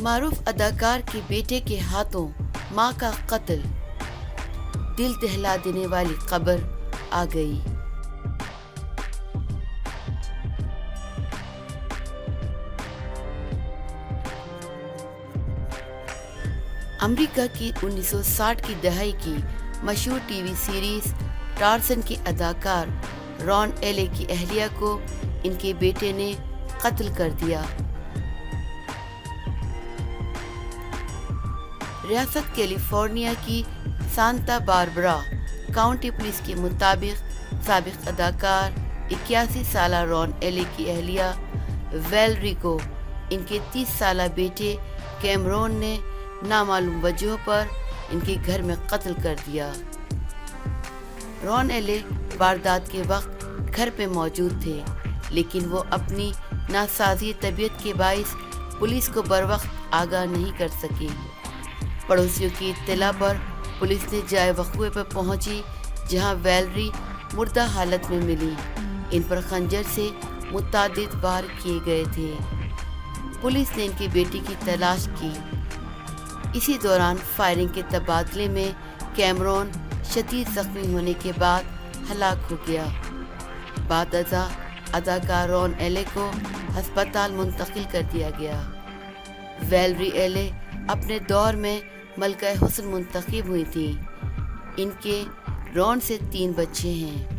معروف اداکار کے بیٹے کے ہاتھوں ماں کا قتل، دل دہلا دینے والی خبر آ گئی۔ امریکہ کی 1960 کی دہائی کی مشہور ٹی وی سیریز ٹارزن کے اداکار ران ایلے کی اہلیہ کو ان کے بیٹے نے قتل کر دیا۔ ریاست کیلیفورنیا کی سانتا باربرا کاؤنٹی پولیس کے مطابق سابق اداکار 81 سالہ ران ایلے کی اہلیہ ویلری کو ان کے 30 سالہ بیٹے کیمرون نے نامعلوم وجہوں پر ان کے گھر میں قتل کر دیا۔ ران ایلے واردات کے وقت گھر پہ موجود تھے، لیکن وہ اپنی ناسازی طبیعت کے باعث پولیس کو بروقت آگاہ نہیں کر سکے۔ پڑوسیوں کی اطلاع پر پولیس نے جائے وقوع پر پہنچی، جہاں ویلری مردہ حالت میں ملی۔ ان پر خنجر سے متعدد وار کیے گئے تھے۔ پولیس نے ان کی بیٹی کی تلاش کی۔ اسی دوران فائرنگ کے تبادلے میں کیمرون شدید زخمی ہونے کے بعد ہلاک ہو گیا۔ بعد ازاں اداکار ران ایلے کو ہسپتال منتقل کر دیا گیا۔ ویلری ایلے اپنے دور میں ملکہ حسن منتخب ہوئی تھیں۔ ان کے ران سے 3 بچے ہیں۔